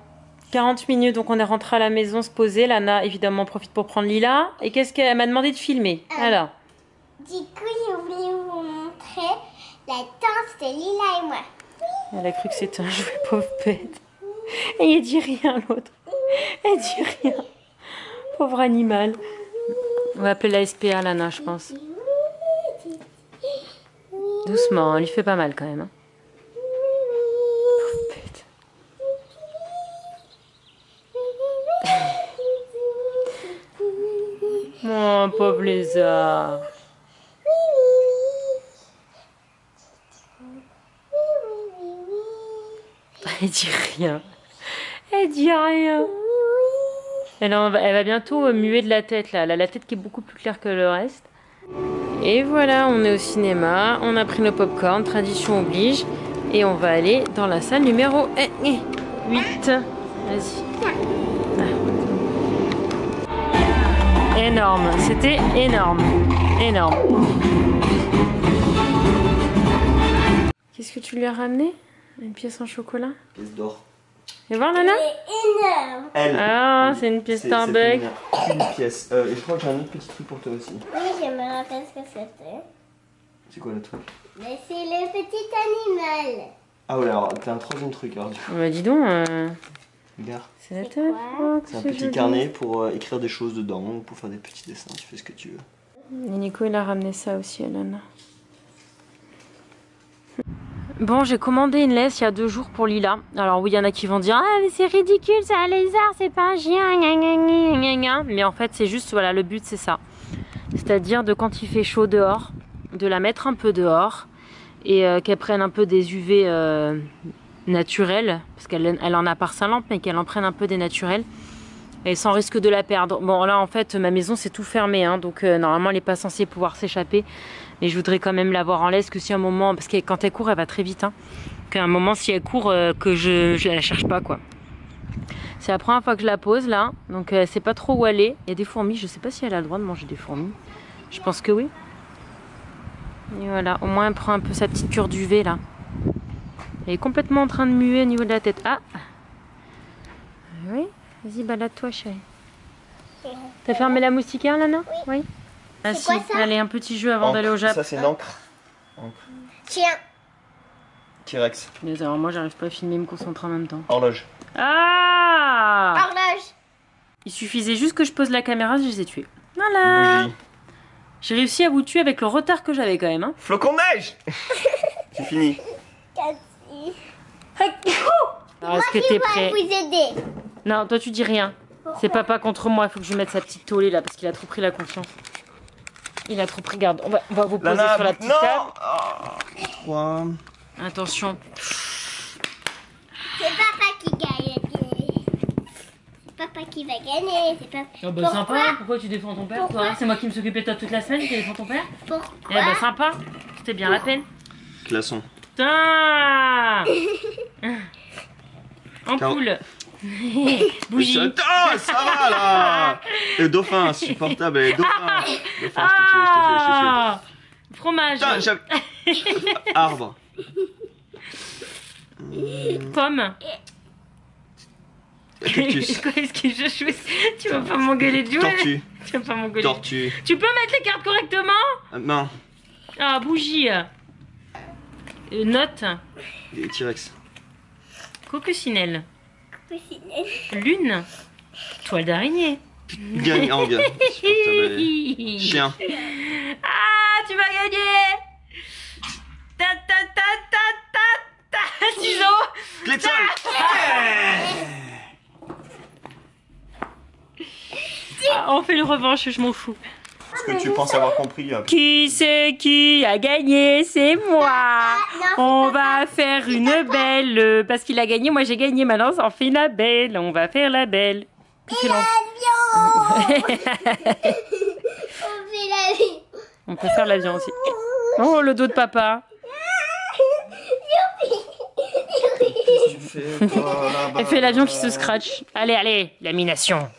40 minutes, donc on est rentré à la maison se poser. Lana évidemment profite pour prendre Lila. Et qu'est-ce qu'elle m'a demandé de filmer? Alors. Du coup, je voulais vous montrer la danse de Lila et moi. Elle a cru que c'était un jouet, pauvre bête. Et elle dit rien l'autre. Elle dit rien. Pauvre animal. On va appeler la SPA Lana, je pense. Doucement, elle lui fait pas mal quand même. Hein. Pauvre bête. Oh, pauvre lézard. Elle dit rien. Elle dit rien. Elle va bientôt muer de la tête là. Elle a la tête qui est beaucoup plus claire que le reste. Et voilà, on est au cinéma. On a pris nos popcorn, tradition oblige. Et on va aller dans la salle numéro 8. Vas-y. Énorme. C'était énorme. Énorme. Qu'est-ce que tu lui as ramené? Une pièce en chocolat? Pièce d'or. Et voir Lana? Énorme. Elle. Ah, c'est une pièce Starbucks. Une pièce. Et je crois que j'ai un autre petit truc pour toi aussi. Oui, je me rappelle ce que c'était. C'est quoi le truc? Mais c'est le petit animal. Ah ouais, alors t'as un troisième truc alors du coup. Bah dis donc. Regarde. C'est la tête. Oh, C'est un petit carnet pour écrire des choses dedans, ou pour faire des petits dessins, tu fais ce que tu veux. Et Nico il a ramené ça aussi à Lana. Bon, j'ai commandé une laisse il y a 2 jours pour Lila. Alors oui, il y en a qui vont dire « Ah mais c'est ridicule, c'est un lézard, c'est pas un chien, gna gna gna gna gna. » Mais en fait c'est juste, voilà, le but c'est ça. C'est-à-dire de quand il fait chaud dehors, de la mettre un peu dehors et qu'elle prenne un peu des UV naturels, parce qu'elle en a par sa lampe, mais qu'elle en prenne un peu des naturels. Et sans risque de la perdre. Bon là en fait ma maison c'est tout fermé hein, donc normalement elle n'est pas censée pouvoir s'échapper. Mais je voudrais quand même l'avoir en laisse que si à un moment, parce que quand elle court elle va très vite. Hein, qu'à un moment si elle court que je la cherche pas quoi. C'est la première fois que je la pose là, donc elle sait pas trop où aller. Il y a des fourmis, je sais pas si elle a le droit de manger des fourmis. Je pense que oui. Et voilà, au moins elle prend un peu sa petite cure d'UV là. Elle est complètement en train de muer au niveau de la tête. Ah oui, vas-y balade-toi chérie. T'as fermé la moustiquaire Lana? Oui. Ah si, quoi, ça? allez un petit jeu avant d'aller au Japon. Ça c'est l'encre. Tiens. T-Rex. Mais alors moi j'arrive pas à filmer et me concentrer en même temps. Horloge. Ah! Horloge. Il suffisait juste que je pose la caméra, je les ai tués. Voilà. Bougie. J'ai réussi à vous tuer avec le retard que j'avais quand même. Hein. Flocon de neige. C'est fini. Cathy. Alors est-ce que t'es Moi, prêt? vous aider. Non, toi tu dis rien. C'est papa contre moi, il faut que je mette sa petite tollée là parce qu'il a trop pris la confiance. Il a trop pris garde. On va vous poser Lana, sur la petite non. table. Quoi? Attention. C'est papa qui gagne. C'est papa qui va gagner. C'est pas... Oh bah sympa, pourquoi tu défends ton père toi? C'est moi qui me suis occupé de toi toute la semaine, tu défends ton père? Pourquoi? Eh bah sympa, c'était bien la peine. Classon. Putain. Ampoule. Bougie. Attends, ça va là. Le dauphin, insupportable. Les dauphins. Dauphin, je te tue, Ah, fromage. Putain, arbre. Pomme. Cactus. Quoi est-ce que je joue? Tu vas pas m'engueuler de jouer? Tortue. Tu vas pas m'engueuler. Tortue. Tu peux mettre les cartes correctement? Non. Ah, bougie. Note. Les T-Rex. Coccinelle. Coussinelle. Lune. Toile d'araignée. Gagne. Oh, bien. Insupportable. Chien. Ah, tu vas gagner. Ta ta ta ta ta ta. Ciseaux. Clé de sol. Ah, on fait une revanche, je m'en fous. Est-ce que tu penses avoir compris? Qui c'est qui a gagné? C'est moi. On va faire une belle. Parce qu'il a gagné, moi j'ai gagné. Maintenant, on fait la belle. On va faire la belle. Et l'avion. On fait l'avion. On peut faire l'avion aussi. Oh, le dos de papa. Qu'est-ce que tu fais toi, là-bas? Elle fait l'avion qui se scratch. Allez, allez, lamination.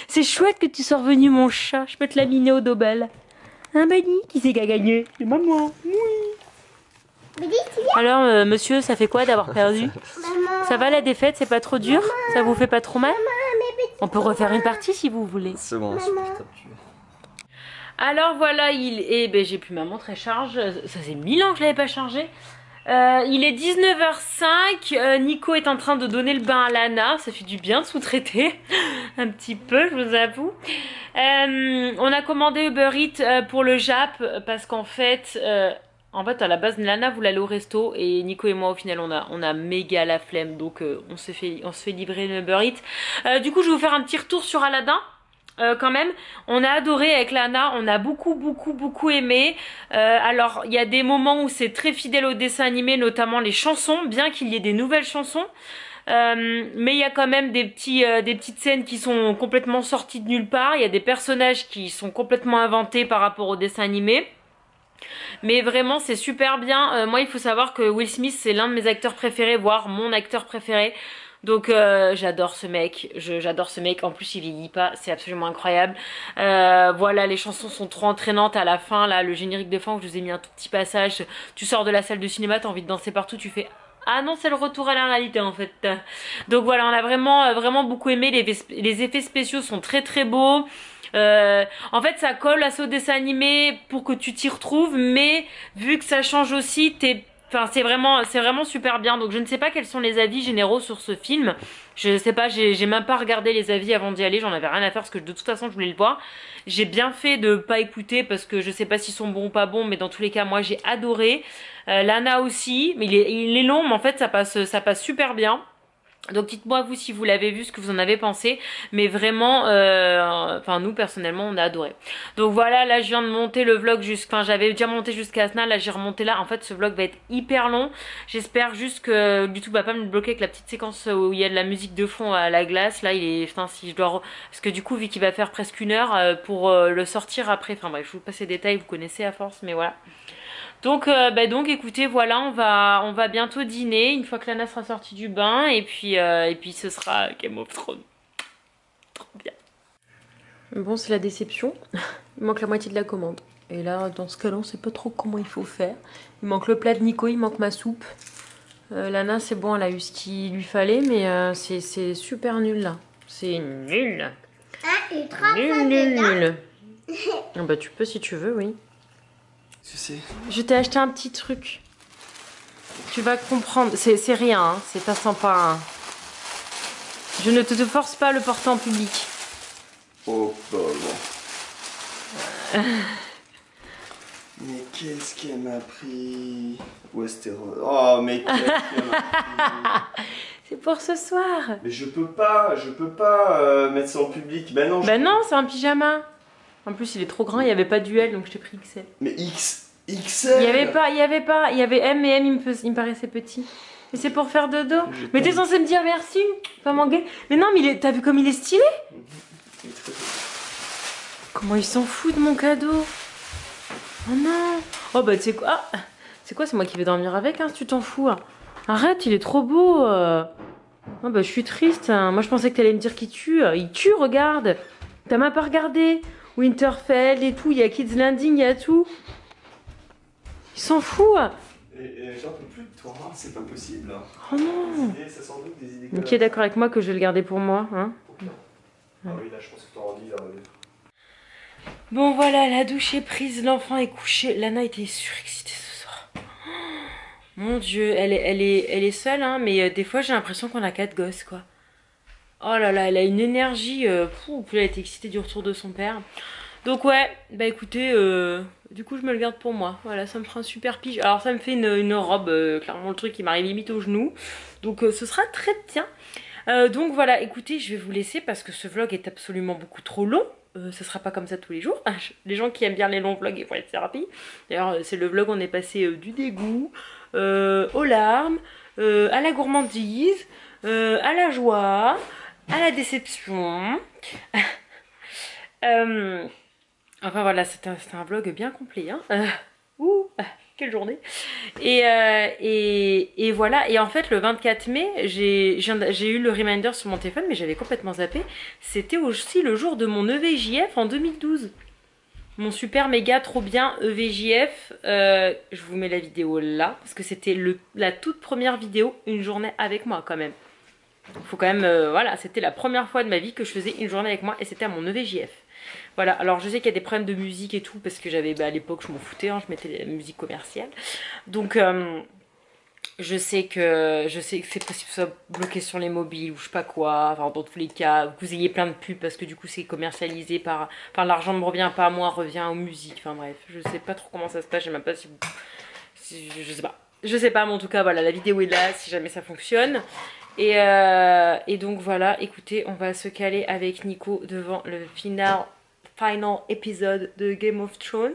C'est chouette que tu sois revenu, mon chat. Je peux te laminer au dobel. Hein, Bunny? Qui c'est qui a gagné? C'est maman. Oui. Alors, monsieur, ça fait quoi d'avoir perdu? Maman. Ça va la défaite? C'est pas trop dur? Ça vous fait pas trop mal? On peut refaire une partie si vous voulez. C'est bon, insupportable. Alors voilà, ben, j'ai plus ma montre, elle charge. Ça fait 1000 ans que je l'avais pas chargée. Il est 19h05. Nico est en train de donner le bain à Lana. Ça fait du bien de sous-traiter. Un petit peu, je vous avoue. On a commandé Uber Eats pour le Jap. Parce qu'en fait... à la base, Lana voulait aller au resto et Nico et moi, au final, on a méga la flemme. Donc, on se fait livrer le Uber Eats. Du coup, je vais vous faire un petit retour sur Aladdin. Quand même, on a adoré avec Lana, on a beaucoup aimé. Alors, il y a des moments où c'est très fidèle au dessin animé, notamment les chansons, bien qu'il y ait des nouvelles chansons. Mais il y a quand même des petites scènes qui sont complètement sorties de nulle part. Il y a des personnages qui sont complètement inventés par rapport au dessin animé. Mais vraiment c'est super bien. Moi il faut savoir que Will Smith c'est l'un de mes acteurs préférés, voire mon acteur préféré. Donc j'adore ce mec, j'adore ce mec. En plus il vieillit pas, c'est absolument incroyable. Voilà, les chansons sont trop entraînantes à la fin. Là le générique de fin où je vous ai mis un tout petit passage. Tu sors de la salle de cinéma, t'as envie de danser partout, tu fais... Ah non, c'est le retour à la réalité en fait. Donc voilà, on a vraiment beaucoup aimé. Les effets spéciaux sont très beaux. En fait ça colle à ce dessin animé pour que tu t'y retrouves, mais vu que ça change aussi, c'est vraiment super bien. Donc je ne sais pas quels sont les avis généraux sur ce film. Je sais pas, j'ai même pas regardé les avis avant d'y aller, j'en avais rien à faire parce que de toute façon je voulais le voir. J'ai bien fait de pas écouter parce que je sais pas s'ils sont bons ou pas bons, mais dans tous les cas moi j'ai adoré. Lana aussi, mais il est long, mais en fait ça passe super bien. Donc dites-moi vous si vous l'avez vu, ce que vous en avez pensé. Mais vraiment, enfin nous personnellement on a adoré. Donc voilà, là je viens de monter le vlog enfin j'avais déjà monté jusqu'à Asna, là j'ai remonté là. En fait ce vlog va être hyper long. J'espère juste que YouTube va pas me bloquer avec la petite séquence où il y a de la musique de fond à la glace. Là il est, enfin si je dois... Parce que du coup vu qu'il va faire presque 1 heure pour le sortir après. Enfin bref, je vous passe les détails, vous connaissez à force, mais voilà. Donc, donc écoutez, voilà, on va bientôt dîner une fois que Lana sera sortie du bain et puis ce sera Game of Thrones. Trop bien. Bon, c'est la déception. Il manque la moitié de la commande. Et là, dans ce cas-là, on sait pas trop comment il faut faire. Il manque le plat de Nico, il manque ma soupe. Lana, c'est bon, elle a eu ce qu'il lui fallait, mais c'est super nul là. C'est nul. Ah, ultra Nul. Ah bah tu peux si tu veux, oui. Je t'ai acheté un petit truc. Tu vas comprendre. C'est rien, hein. C'est pas sympa. Hein. Je ne te force pas à le porter en public. Oh, pauvre. Mais qu'est-ce qu'elle m'a pris? Westeros. Oh, mais qu'est-ce qu'elle m'a pris? C'est pour ce soir. Mais je peux pas mettre ça en public. Ben non. Bah non, c'est un pyjama. En plus, il est trop grand, il n'y avait pas d'UL, donc je t'ai pris XL. Mais XL. Il y avait M et M, il me paraissait petit. Mais c'est pour faire dodo. Mais t'es censé me dire merci, pas m'engueuler. Mais non, mais t'as vu comme il est stylé? Comment il s'en fout de mon cadeau? Oh non. Oh bah tu sais quoi? Ah, c'est quoi? C'est moi qui vais dormir avec, hein, si tu t'en fous. Hein. Arrête, il est trop beau. Oh bah je suis triste. Hein. Moi je pensais que t'allais me dire qu'il tue. Il tue, regarde. T'as même pas regardé. Winterfell et tout, il y a Kids Landing, il y a tout. Il s'en fout. Et j'en peux plus de toi, hein, c'est pas possible. Oh non. Ça sent doute des idées. Mais qui est d'accord avec moi que je vais le garder pour moi, hein? Ah oui, là je pense que t'en dis là. Bon voilà, la douche est prise, l'enfant est couché. Lana était surexcitée ce soir. Mon Dieu, elle est seule, hein, mais des fois j'ai l'impression qu'on a 4 gosses, quoi. Oh là là, elle a une énergie. Puis elle était excitée du retour de son père. Donc ouais, bah écoutez, du coup je me le garde pour moi. Voilà, ça me fera un super pige. Alors ça me fait une robe, clairement le truc qui m'arrive limite au genou. Donc ce sera très bien. Donc voilà, écoutez, je vais vous laisser parce que ce vlog est absolument beaucoup trop long. Ce sera pas comme ça tous les jours. Les gens qui aiment bien les longs vlogs, ils vont être thérapie. D'ailleurs, c'est le vlog, on est passé du dégoût, aux larmes, à la gourmandise, à la joie, à la déception. Enfin voilà, c'était un vlog bien complet. Hein. Quelle journée. Et voilà. Et en fait, le 24 mai, j'ai eu le reminder sur mon téléphone, mais j'avais complètement zappé. C'était aussi le jour de mon EVJF en 2012. Mon super méga trop bien EVJF. Je vous mets la vidéo là, parce que c'était la toute première vidéo, une journée avec moi quand même. Faut quand même, voilà, c'était la première fois de ma vie que je faisais une journée avec moi et c'était à mon EVJF. Voilà, alors je sais qu'il y a des problèmes de musique et tout parce que j'avais, à l'époque je m'en foutais, hein, je mettais la musique commerciale. Donc je sais que c'est possible que ce soit bloqué sur les mobiles ou je sais pas quoi, enfin dans tous les cas, que vous ayez plein de pubs parce que du coup c'est commercialisé par... Enfin l'argent ne me revient pas à moi, revient aux musiques, enfin bref, je sais pas trop comment ça se passe, je sais même pas si je sais pas. Je sais pas, mais en tout cas voilà, la vidéo est là si jamais ça fonctionne. Et donc voilà, écoutez, on va se caler avec Nico devant le final épisode de Game of Thrones.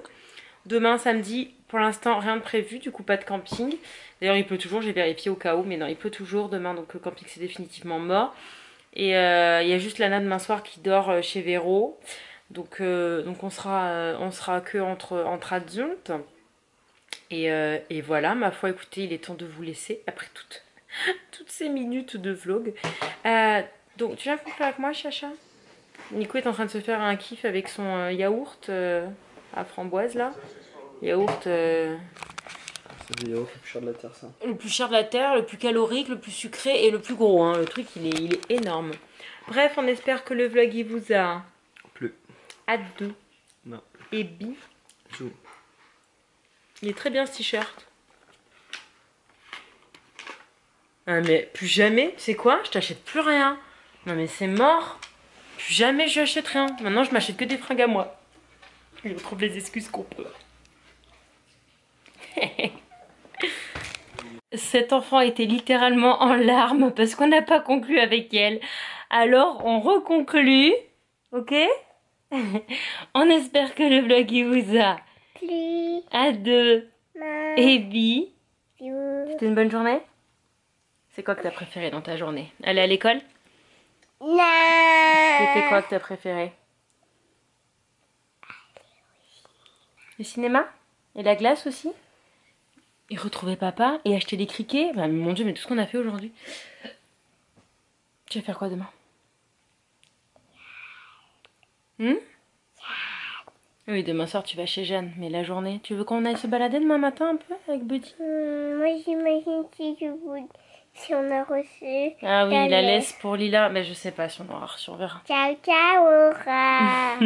Demain samedi, pour l'instant rien de prévu, du coup pas de camping. D'ailleurs il pleut toujours, j'ai vérifié au cas où, mais non il pleut toujours demain, donc le camping c'est définitivement mort. Et il y a juste Lana demain soir qui dort chez Véro. Donc on sera que entre adultes. Et voilà, ma foi, écoutez, il est temps de vous laisser après toutes ces minutes de vlog. Donc, tu viens couper avec moi, Chacha? Nico est en train de se faire un kiff avec son yaourt à framboise, là. Yaourt... C'est le yaourt le plus cher de la terre, ça. Le plus cher de la terre, le plus calorique, le plus sucré et le plus gros. Hein. Le truc, il est énorme. Bref, on espère que le vlog, il vous a... Plu. Hâte de... Non. Et bi. Chou. Il est très bien, ce t-shirt. Ah mais plus jamais, tu sais quoi? Je t'achète plus rien. Non mais c'est mort. Plus jamais je n'achète rien. Maintenant je m'achète que des fringues à moi. Et on trouve les excuses qu'on peut. Cet enfant était littéralement en larmes parce qu'on n'a pas conclu avec elle. Alors, on reconclut, ok? On espère que le vlog il vous a Plus. à deux et bi. Plus. C'était une bonne journée? C'est quoi que t'as préféré dans ta journée? Aller à l'école? Non. C'était quoi que t'as préféré? Le cinéma? Et la glace aussi? Et retrouver papa? Et acheter des criquets? Bah, mon Dieu, mais tout ce qu'on a fait aujourd'hui. Tu vas faire quoi demain? Oui, demain soir tu vas chez Jeanne, mais la journée, tu veux qu'on aille se balader demain matin un peu avec Buddy? Moi j'imagine si on a reçu. Ah oui, la laisse pour Lila, mais je sais pas si on aura reçu, on verra. Ciao ciao Aura.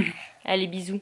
Allez, bisous.